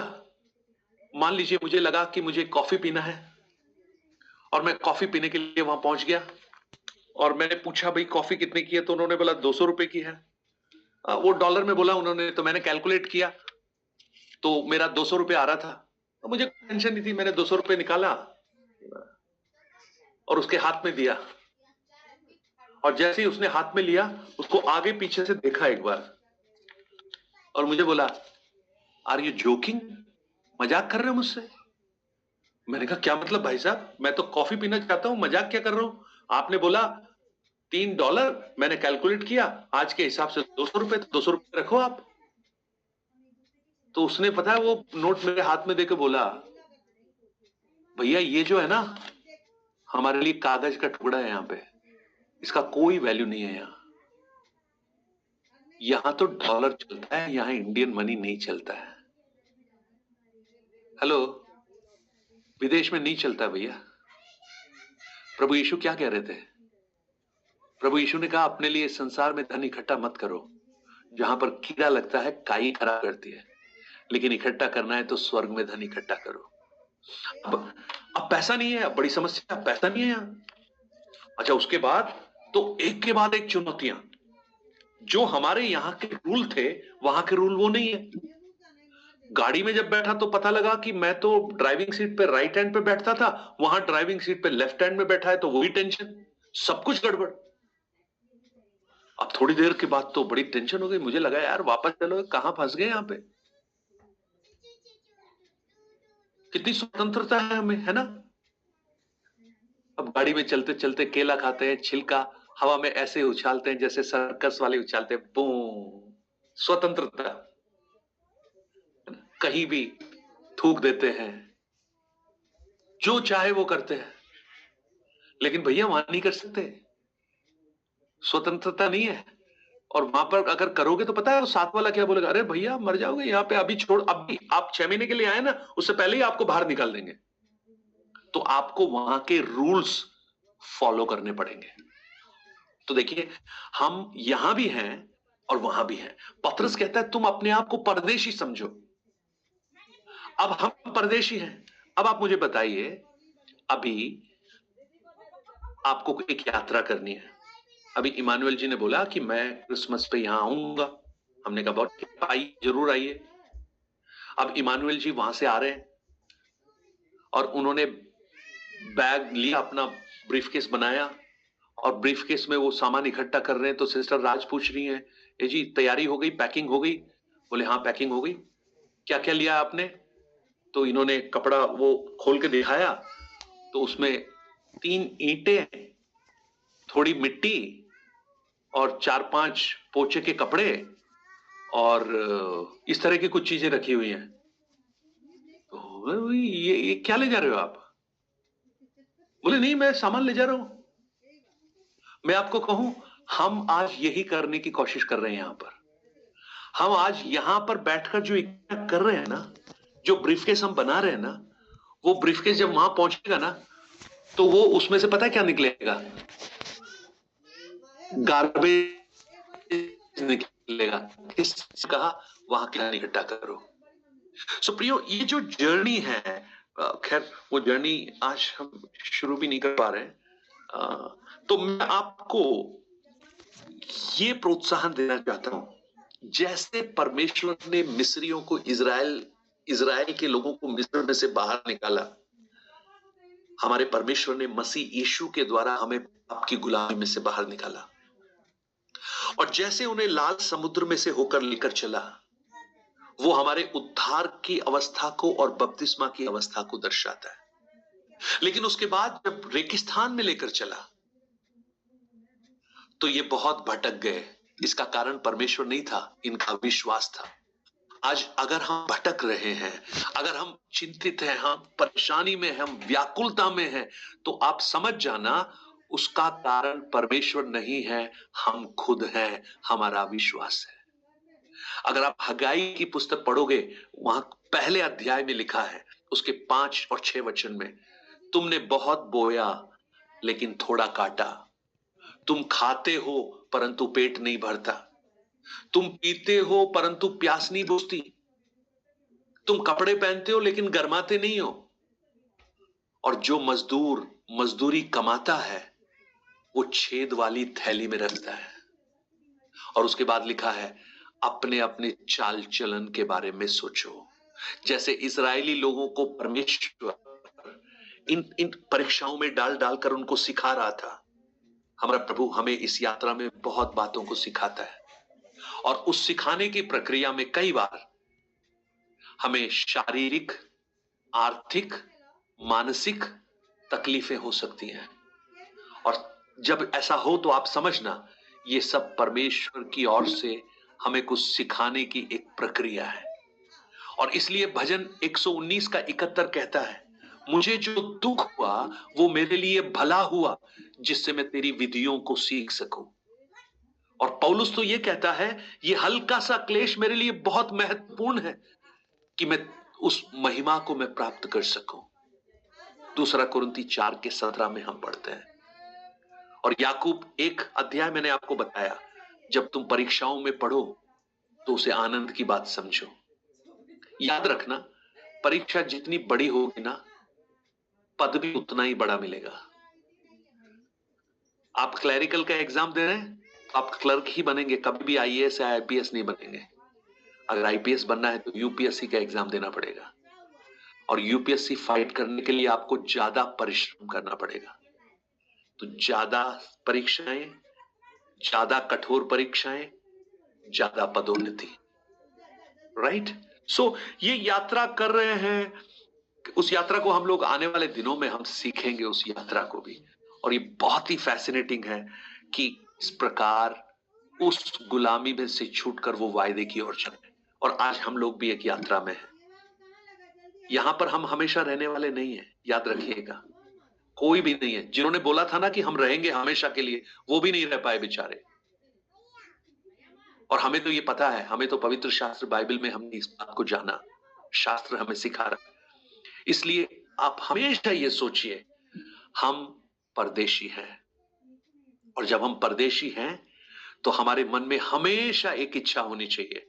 मान लीजिए मुझे लगा कि मुझे कॉफी पीना है, और मैं कॉफी पीने के लिए वहां पहुंच गया, और मैंने पूछा भाई कॉफी कितने की है, तो उन्होंने बोला 200 रुपए की है। वो डॉलर में बोला उन्होंने, तो मैंने कैलकुलेट किया तो मेरा 200 रुपए आ रहा था। तो मुझे टेंशन नहीं थी, मैंने 200 रुपए निकाला और उसके हाथ में दिया, और जैसे ही उसने हाथ में लिया, उसको आगे पीछे से देखा एक बार, और मुझे बोला आर यू जोकिंग, मजाक कर रहे हो मुझसे। मैंने कहा क्या मतलब भाई साहब, मैं तो कॉफी पीना चाहता हूं, मजाक क्या कर रहा हूं। आपने बोला $3, मैंने कैलकुलेट किया, आज के हिसाब से 200 रुपए, तो 200 रुपए रखो आप। तो उसने, पता है, वो नोट मेरे हाथ में देके बोला, भैया ये जो है ना, हमारे लिए कागज का टुकड़ा है, यहाँ पे इसका कोई वैल्यू नहीं है। यहां तो डॉलर चलता है, यहां इंडियन मनी नहीं चलता है। हेलो, विदेश में नहीं चलता भैया। प्रभु यीशु क्या कह रहे थे, प्रभु यीशु ने कहा अपने लिए संसार में धन इकट्ठा मत करो, जहां पर कीड़ा लगता है, काई खराब करती है, लेकिन इकट्ठा करना है तो स्वर्ग में धन इकट्ठा करो। अब पैसा नहीं है, अब बड़ी समस्या, पैसा नहीं है यहाँ। अच्छा, उसके बाद तो एक के बाद एक चुनौतियां, जो हमारे यहाँ के रूल थे वहां के रूल वो नहीं है। गाड़ी में जब बैठा तो पता लगा कि मैं तो ड्राइविंग सीट पे राइट हैंड पे बैठता था, वहां ड्राइविंग सीट पे लेफ्ट हैंड में बैठा है, तो वही टेंशन, सब कुछ गड़बड़। अब थोड़ी देर के बाद तो बड़ी टेंशन हो गई, मुझे लगा यार वापस चलो, कहां फंस गए यहाँ पे। कितनी स्वतंत्रता है हमें, है ना। अब गाड़ी में चलते चलते केला खाते हैं, छिलका हवा में ऐसे उछालते हैं जैसे सर्कस वाले उछालते हैं, बूम, स्वतंत्रता। कहीं भी थूक देते हैं, जो चाहे वो करते हैं, लेकिन भैया वहां नहीं कर सकते। स्वतंत्रता नहीं है। और वहां पर अगर करोगे तो पता है वो साथ वाला क्या बोलेगा, अरे भैया मर जाओगे यहाँ पे, अभी छोड़, अभी आप 6 महीने के लिए आए ना, उससे पहले ही आपको बाहर निकाल देंगे। तो आपको वहां के रूल्स फॉलो करने पड़ेंगे। तो देखिए, हम यहां भी हैं और वहां भी हैं। पतरस कहता है तुम अपने आप को परदेशी समझो। अब हम परदेशी हैं। अब आप मुझे बताइए, अभी आपको एक यात्रा करनी है। अभी इमानुएल जी ने बोला कि मैं क्रिसमस पे यहां आऊंगा। हमने कहा बहुत आइए, जरूर आइए। अब इमानुएल जी वहां से आ रहे हैं और उन्होंने बैग लिया, अपना ब्रीफकेस बनाया और ब्रीफकेस में वो सामान इकट्ठा कर रहे हैं। तो सिस्टर राज पूछ रही हैं, ए जी तैयारी हो गई, पैकिंग हो गई? बोले हाँ पैकिंग हो गई। क्या क्या लिया आपने? तो इन्होंने कपड़ा वो खोल के दिखाया, तो उसमें 3 ईंटें, थोड़ी मिट्टी और 4-5 पोचे के कपड़े और इस तरह की कुछ चीजें रखी हुई हैं। तो ये क्या ले जा रहे हो आप? बोले नहीं मैं सामान ले जा रहा हूं। मैं आपको कहूं, हम आज यही करने की कोशिश कर रहे हैं। यहां पर हम आज यहां पर बैठकर जो इकट्ठा कर रहे हैं ना, जो ब्रीफकेस हम बना रहे हैं ना, वो ब्रीफकेस जब वहां पहुंचेगा ना, तो वो उसमें से पता है क्या निकलेगा? गार्बेज निकलेगा। किस कहा वहां क्या इकट्ठा करो। सो प्रियो, ये जो जर्नी है, खैर वो जर्नी आज हम शुरू भी नहीं कर पा रहे हैं। तो मैं आपको ये प्रोत्साहन देना चाहता हूं, जैसे परमेश्वर ने मिस्रियों को इज़राइल के लोगों को मिस्र में से बाहर निकाला, हमारे परमेश्वर ने मसीह यीशु के द्वारा हमें आपकी गुलामी में से बाहर निकाला। और जैसे उन्हें लाल समुद्र में से होकर लेकर चला, वो हमारे उद्धार की अवस्था को और बपतिस्मा की अवस्था को दर्शाता है। लेकिन उसके बाद जब रेगिस्तान में लेकर चला, तो ये बहुत भटक गए। इसका कारण परमेश्वर नहीं था, इनका विश्वास था। आज अगर हम भटक रहे हैं, अगर हम चिंतित हैं, हम परेशानी में हैं, हम व्याकुलता में हैं, तो आप समझ जाना उसका कारण परमेश्वर नहीं है, हम खुद हैं, हमारा विश्वास है। अगर आप हगाई की पुस्तक पढ़ोगे, वहां पहले अध्याय में लिखा है, उसके 5 और 6 वचन में, तुमने बहुत बोया लेकिन थोड़ा काटा, तुम खाते हो परंतु पेट नहीं भरता, तुम पीते हो परंतु प्यास नहीं बुझती, तुम कपड़े पहनते हो लेकिन गर्माते नहीं हो। और जो मजदूर मजदूरी कमाता है, वो छेद वाली थैली में रखता है। और उसके बाद लिखा है, अपने अपने चाल चलन के बारे में सोचो। जैसे इजरायली लोगों को परमेश्वर इन परीक्षाओं में डाल डालकर उनको सिखा रहा था, हमारा प्रभु हमें इस यात्रा में बहुत बातों को सिखाता है। और उस सिखाने की प्रक्रिया में कई बार हमें शारीरिक, आर्थिक, मानसिक तकलीफें हो सकती हैं। और जब ऐसा हो तो आप समझना, ये सब परमेश्वर की ओर से हमें कुछ सिखाने की एक प्रक्रिया है। और इसलिए भजन 119 का 71 कहता है, मुझे जो दुख हुआ वो मेरे लिए भला हुआ, जिससे मैं तेरी विधियों को सीख सकूं। और पौलुस तो ये कहता है, ये हल्का सा क्लेश मेरे लिए बहुत महत्वपूर्ण है कि मैं उस महिमा को मैं प्राप्त कर सकूं। 2 कुरिन्थी 4:17 में हम पढ़ते हैं। और याकूब 1 अध्याय मैंने आपको बताया, जब तुम परीक्षाओं में पढ़ो तो उसे आनंद की बात समझो। याद रखना, परीक्षा जितनी बड़ी होगी ना, पद भी उतना ही बड़ा मिलेगा। आप क्लरिकल का एग्जाम दे रहे हैं, आप क्लर्क ही बनेंगे, कभी भी आईएएस या आईपीएस नहीं बनेंगे। अगर आईपीएस बनना है तो यूपीएससी का एग्जाम देना पड़ेगा। और यूपीएससी फाइट करने के लिए आपको ज्यादा परिश्रम करना पड़ेगा। तो ज्यादा परीक्षाएं, ज्यादा कठोर परीक्षाएं, ज्यादा पदोन्नति। राइट? सो ये यात्रा कर रहे हैं, उस यात्रा को हम लोग आने वाले दिनों में हम सीखेंगे, उस यात्रा को भी। और ये बहुत ही फैसिनेटिंग है कि इस प्रकार उस गुलामी में से छूटकर वो वायदे की ओर चले। और आज हम लोग भी एक यात्रा में हैं। यहां पर हम हमेशा रहने वाले नहीं हैं, याद रखिएगा। कोई भी नहीं है। जिन्होंने बोला था ना कि हम रहेंगे हमेशा के लिए, वो भी नहीं रह पाए बेचारे। और हमें तो ये पता है, हमें तो पवित्र शास्त्र बाइबल में हमने इस बात को जाना, शास्त्र हमें सिखा रहा है। इसलिए आप हमेशा ये सोचिए, हम परदेशी हैं, और जब हम परदेशी हैं तो हमारे मन में हमेशा एक इच्छा होनी चाहिए,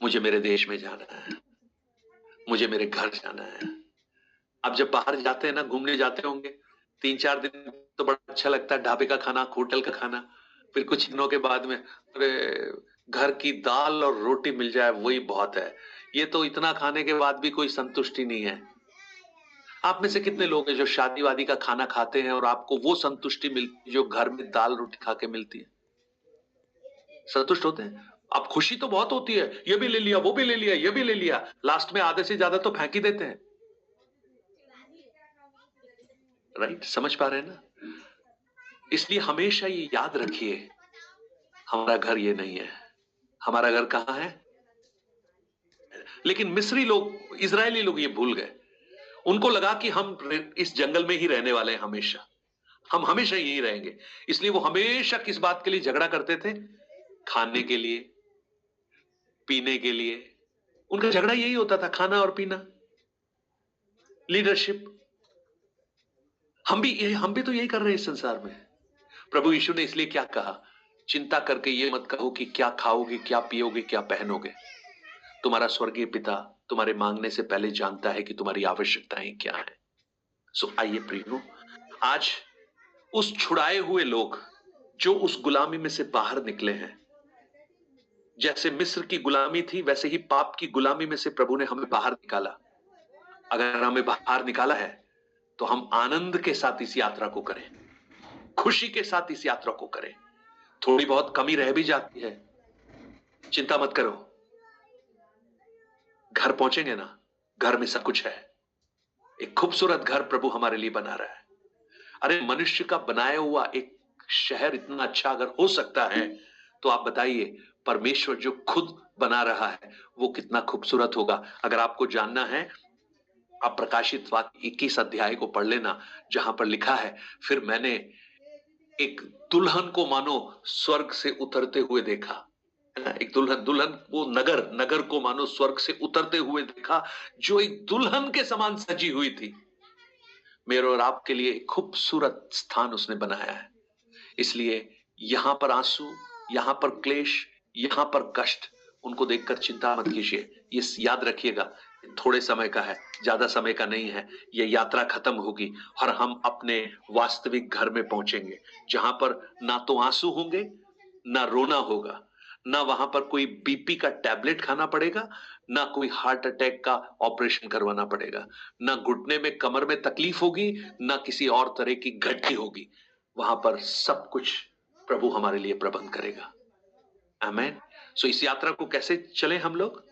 मुझे मेरे देश में जाना है, मुझे मेरे घर जाना है। अब जब बाहर जाते हैं ना, घूमने जाते होंगे, 3-4 दिन तो बड़ा अच्छा लगता है, ढाबे का खाना, होटल का खाना। फिर कुछ दिनों के बाद में अरे घर की दाल और रोटी मिल जाए वही बहुत है। ये तो इतना खाने के बाद भी कोई संतुष्टि नहीं है। आप में से कितने लोग हैं जो शादी वादी का खाना खाते हैं और आपको वो संतुष्टि मिलती जो घर में दाल रोटी खा के मिलती है? संतुष्ट होते हैं आप? खुशी तो बहुत होती है, ये भी ले लिया, वो भी ले लिया, ये भी ले लिया, लास्ट में आधे से ज्यादा तो फेंक ही देते हैं। राइट? समझ पा रहे हैं ना? इसलिए हमेशा ये याद रखिए, हमारा घर ये नहीं है। हमारा घर कहां है? लेकिन मिस्री लोग, इजरायली लोग ये भूल गए। उनको लगा कि हम इस जंगल में ही रहने वाले हैं, हमेशा हम हमेशा यही रहेंगे। इसलिए वो हमेशा किस बात के लिए झगड़ा करते थे? खाने के लिए, पीने के लिए। उनका झगड़ा यही होता था, खाना और पीना, लीडरशिप। हम भी तो यही कर रहे हैं इस संसार में। प्रभु यीशु ने इसलिए क्या कहा? चिंता करके ये मत कहो कि क्या खाओगे, क्या पियोगे, क्या पहनोगे। तुम्हारा स्वर्गीय पिता तुम्हारे मांगने से पहले जानता है कि तुम्हारी आवश्यकताएं क्या है। सो आइए प्रियो, आज उस छुड़ाए हुए लोग जो उस गुलामी में से बाहर निकले हैं, जैसे मिस्र की गुलामी थी वैसे ही पाप की गुलामी में से प्रभु ने हमें बाहर निकाला। अगर हमें बाहर निकाला है तो हम आनंद के साथ इस यात्रा को करें, खुशी के साथ इस यात्रा को करें। थोड़ी बहुत कमी रह भी जाती है, चिंता मत करो, घर पहुंचेंगे ना, घर में सब कुछ है। एक खूबसूरत घर प्रभु हमारे लिए बना रहा है। अरे मनुष्य का बनाया हुआ एक शहर इतना अच्छा अगर हो सकता है तो आप बताइए परमेश्वर जो खुद बना रहा है वो कितना खूबसूरत होगा। अगर आपको जानना है, आप प्रकाशित वाक्य 21 अध्याय को पढ़ लेना, जहां पर लिखा है, फिर मैंने एक दुल्हन को मानो स्वर्ग से उतरते हुए देखा। एक दुल्हन वो नगर को मानो स्वर्ग से उतरते हुए देखा, जो एक दुल्हन के समान सजी हुई थी। मेरे और आपके लिए एक खूबसूरत स्थान उसने बनाया है। इसलिए यहां पर आंसू, यहां पर क्लेश, यहां पर कष्ट, उनको देखकर चिंता मत कीजिए। ये याद रखिएगा, थोड़े समय का है, ज्यादा समय का नहीं है। ये यात्रा खत्म होगी और हम अपने वास्तविक घर में पहुंचेंगे, जहां पर ना तो आंसू होंगे, ना रोना होगा, ना वहां पर कोई बीपी का टैबलेट खाना पड़ेगा, ना कोई हार्ट अटैक का ऑपरेशन करवाना पड़ेगा, ना घुटने में, कमर में तकलीफ होगी, ना किसी और तरह की घटती होगी। वहां पर सब कुछ प्रभु हमारे लिए प्रबंध करेगा। आमीन। सो इस यात्रा को कैसे चले हम लोग?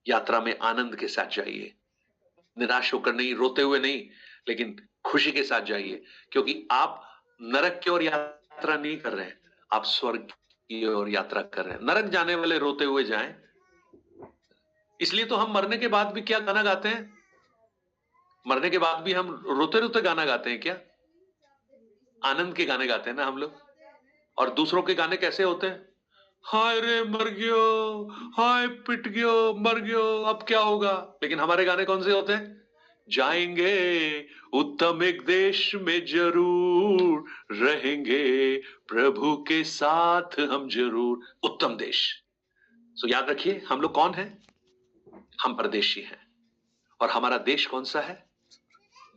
यात्रा में आनंद के साथ जाइए, निराश होकर नहीं, रोते हुए नहीं, लेकिन खुशी के साथ जाइए, क्योंकि आप नरक की ओर यात्रा नहीं कर रहे हैं, आप स्वर्ग की ओर यात्रा कर रहे हैं। नरक जाने वाले रोते हुए जाएं। इसलिए तो हम मरने के बाद भी क्या गाना गाते हैं? मरने के बाद भी हम रोते रोते गाना गाते हैं क्या? आनंद के गाने गाते हैं ना हम लोग। और दूसरों के गाने कैसे होते हैं? हाय रे मर गयो, हाय पिट गयो, मर गयो, अब क्या होगा। लेकिन हमारे गाने कौन से होते हैं? जाएंगे उत्तम एक देश में जरूर रहेंगे, प्रभु के साथ हम जरूर। उत्तम देश। सो याद रखिए, हम लोग कौन हैं? हम परदेशी हैं। और हमारा देश कौन सा है?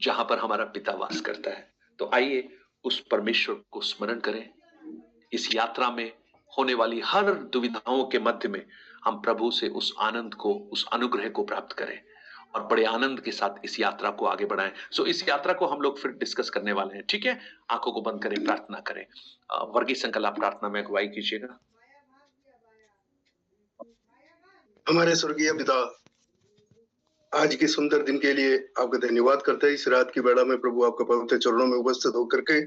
जहां पर हमारा पिता वास करता है। तो आइए उस परमेश्वर को स्मरण करें। इस यात्रा में होने वाली हर दुविधाओं के मध्य में हम प्रभु से उस आनंद को, उस अनुग्रह को प्राप्त करें और बड़े आनंद के साथ इस यात्रा को आगे बढ़ाएं। सो इस यात्रा को हम लोग फिर डिस्कस करने वाले हैं, ठीक है? आंखों को बंद करें, प्रार्थना करें। वर्गीस अंकल, आप प्रार्थना में अगुवाई कीजिएगा। हमारे स्वर्गीय पिता, आज के सुंदर दिन के लिए आपका धन्यवाद करते हैं। इस रात की बेला में प्रभु आपके पवित्र चरणों में उपस्थित होकर के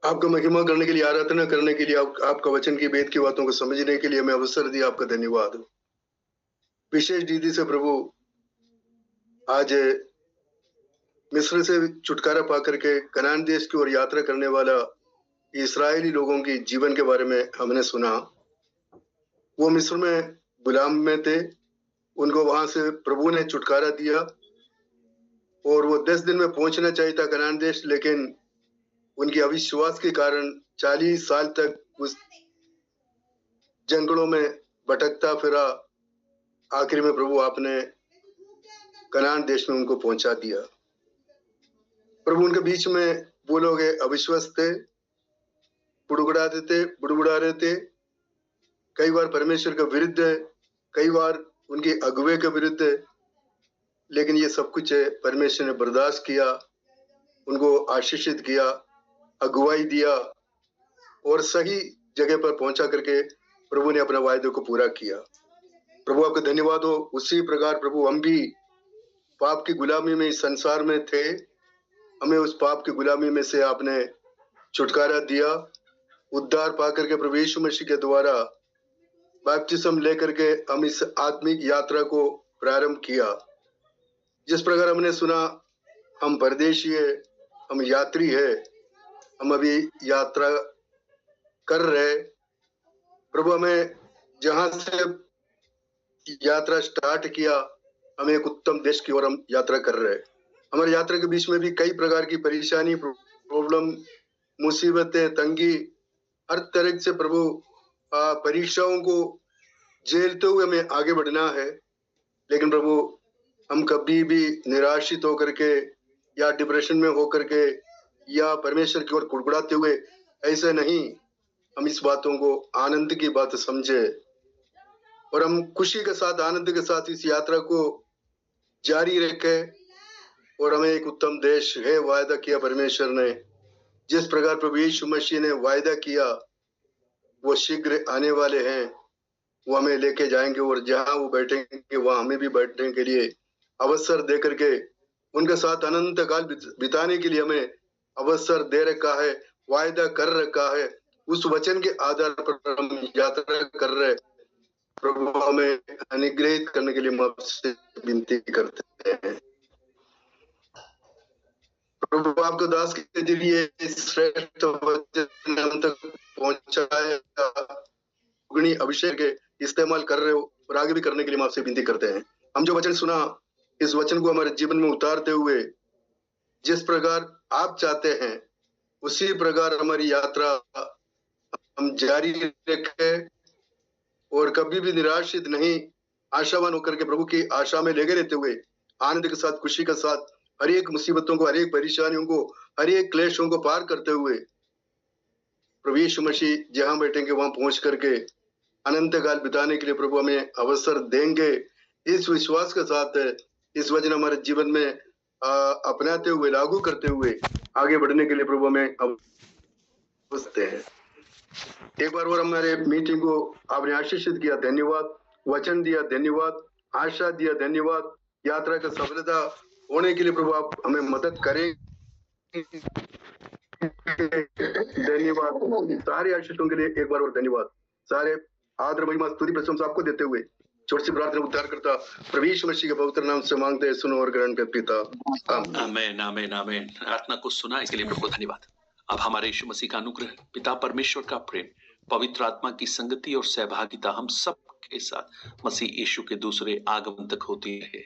आपका महिमा करने के लिए, आराधना करने के लिए, आपका वचन की वेद की बातों को समझने के लिए हमें अवसर दिया, आपका धन्यवाद हो। विशेष दीदी से प्रभु आज मिस्र से छुटकारा पा करके कनान देश की ओर यात्रा करने वाला इस्राएली लोगों की जीवन के बारे में हमने सुना। वो मिस्र में गुलाम में थे, उनको वहां से प्रभु ने छुटकारा दिया और वो 10 दिन में पहुंचना चाहिए था कनान देश, लेकिन उनकी अविश्वास के कारण 40 साल तक उस जंगलों में भटकता फिरा। आखिर में प्रभु आपने कनान देश में उनको पहुंचा दिया। प्रभु उनके बीच में वो लोग अविश्वास थे, बुड़बुड़ा रहे थे, कई बार परमेश्वर के विरुद्ध, कई बार उनके अगुवे के विरुद्ध, लेकिन ये सब कुछ परमेश्वर ने बर्दाश्त किया, उनको आशीषित किया, अगुवाई दिया और सही जगह पर पहुंचा करके प्रभु ने अपना वायदे को पूरा किया। प्रभु आपका धन्यवाद हो। उसी प्रकार प्रभु हम भी पाप की गुलामी में इस संसार में थे, हमें उस पाप की गुलामी में से आपने छुटकारा दिया, उद्धार पा करके प्रभु यीशु मसीह के द्वारा बैप्टिज्म लेकर के हम इस आत्मिक यात्रा को प्रारंभ किया। जिस प्रकार हमने सुना, हम परदेशी है, हम यात्री है, हम अभी यात्रा कर रहे। प्रभु हमें जहां से यात्रा स्टार्ट किया, हमें एक उत्तम देश की ओर हम यात्रा कर रहे हैं। हमारी यात्रा के बीच में भी कई प्रकार की परेशानी, प्रॉब्लम, मुसीबतें, तंगी, हर तरह से प्रभु परीक्षाओं को झेलते हुए हमें आगे बढ़ना है। लेकिन प्रभु हम कभी भी निराशित होकर के या डिप्रेशन में होकर के या परमेश्वर की ओर कुड़कुड़ाते हुए ऐसे नहीं, हम इस बातों को आनंद की बात समझे और हम खुशी के साथ, आनंद के साथ इस यात्रा को जारी रखें। और हमें एक उत्तम देश है वायदा किया परमेश्वर ने, जिस प्रकार प्रभु यीशु मसीह ने वायदा किया वो शीघ्र आने वाले हैं, वो हमें लेके जाएंगे और जहां वो बैठेंगे वहां हमें भी बैठने के लिए अवसर दे करके उनके साथ अनंत काल बिताने के लिए हमें अवसर दे रखा है, वायदा कर रखा है। उस वचन के आधार पर हम यात्रा कर रहे। प्रभु हमें अनुग्रहित करने के लिए हम आपसे विनती करते हैं। प्रभु आपको दास के जरिए श्रेष्ठ वचन हम तक पहुंचाए, अग्नि अभिषेक के इस्तेमाल कर रहे हो और आगे भी करने के लिए हम आपसे विनती करते हैं। हम जो वचन सुना, इस वचन को हमारे जीवन में उतारते हुए जिस प्रकार आप चाहते हैं उसी प्रकार हमारी यात्रा हम जारी रखें और कभी भी निराशित नहीं, आशावान होकर के प्रभु की आशा में लगे रहते हुए आनंद के साथ, खुशी के साथ हर एक मुसीबतों को, हर एक परेशानियों को, हर एक क्लेशों को पार करते हुए प्रभु यीशु मसीह जहां बैठेंगे वहां पहुंच करके अनंत काल बिताने के लिए प्रभु हमें अवसर देंगे। इस विश्वास के साथ इस वचन हमारे जीवन में अपनाते हुए, लागू करते हुए आगे बढ़ने के लिए प्रभु हमें अवसर हैं। एक बार और हमारे मीटिंग को आपने आशीषित किया, धन्यवाद। वचन दिया, धन्यवाद। आशा दिया, धन्यवाद। यात्रा का सफलता होने के लिए प्रभु आप हमें मदद करें, धन्यवाद। सारे आशीषों के लिए एक बार और धन्यवाद। सारे आदर, महिमा, स्तुति, प्रशंसा आपको देते हुए छोटी सी प्रार्थना उद्धार करता प्रभु यीशु मसीह के पवित्र नाम से मांगते हैं, सुनो और ग्रहण कर पिता। आमीन, आमीन, आमीन। प्रार्थना को सुना इसके लिए प्रभु धन्यवाद। अब हमारे यीशु मसीह का अनुग्रह, पिता परमेश्वर का प्रेम, पवित्र आत्मा की संगति और सहभागिता हम सब के साथ मसीह यीशु के दूसरे आगमन तक होती रहे।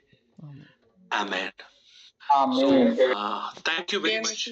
आमीन। Amen. Thank you very much.